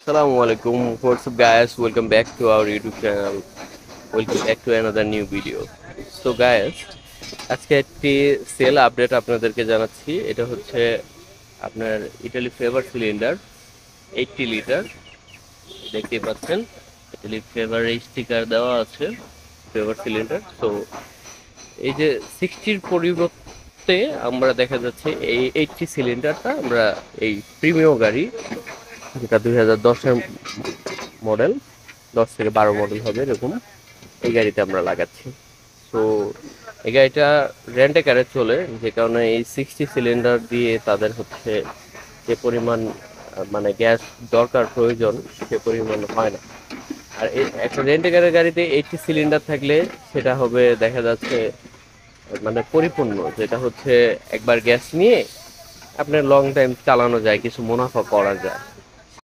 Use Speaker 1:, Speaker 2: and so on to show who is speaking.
Speaker 1: Assalamu alaikum. What's up, guys? Welcome back to our YouTube channel. Welcome back to another new video. So, guys, আজকে একটি sell update আপনাদেরকে জানাচ্ছি। এটা হচ্ছে আপনার ইটালি ফেভার সিলিন্ডার 80 লিটার। দেখতেই পাচ্ছেন ইটালি ফেভার এই স্টিকার দেওয়া আছে ফেভার সিলিন্ডার। তো এই যে 60-র পরিবর্তে আমরা দেখা যাচ্ছে এই 80 সিলিন্ডারটা আমরা এই প্রিমিয়াম গাড়ি, যেটা 2010-এর মডেল, 10 থেকে 12 মডেল হবে এরকম, এই গাড়িতে আমরা লাগাচ্ছি। তো এই গাড়িটা রেন্টে কারে চলে, যে কারণে এই 60 সিলিন্ডার দিয়ে তাদের হচ্ছে যে পরিমাণ মানে গ্যাস দরকার প্রয়োজন সে পরিমাণ হয় না। আর এই একটা রেন্টে কারের গাড়িতে 80 সিলিন্ডার থাকলে সেটা হবে দেখা যাচ্ছে মানে পরিপূর্ণ, যেটা হচ্ছে একবার গ্যাস নিয়ে আপনার লং টাইম চালানো যায়, কিছু মুনাফা করা যায়।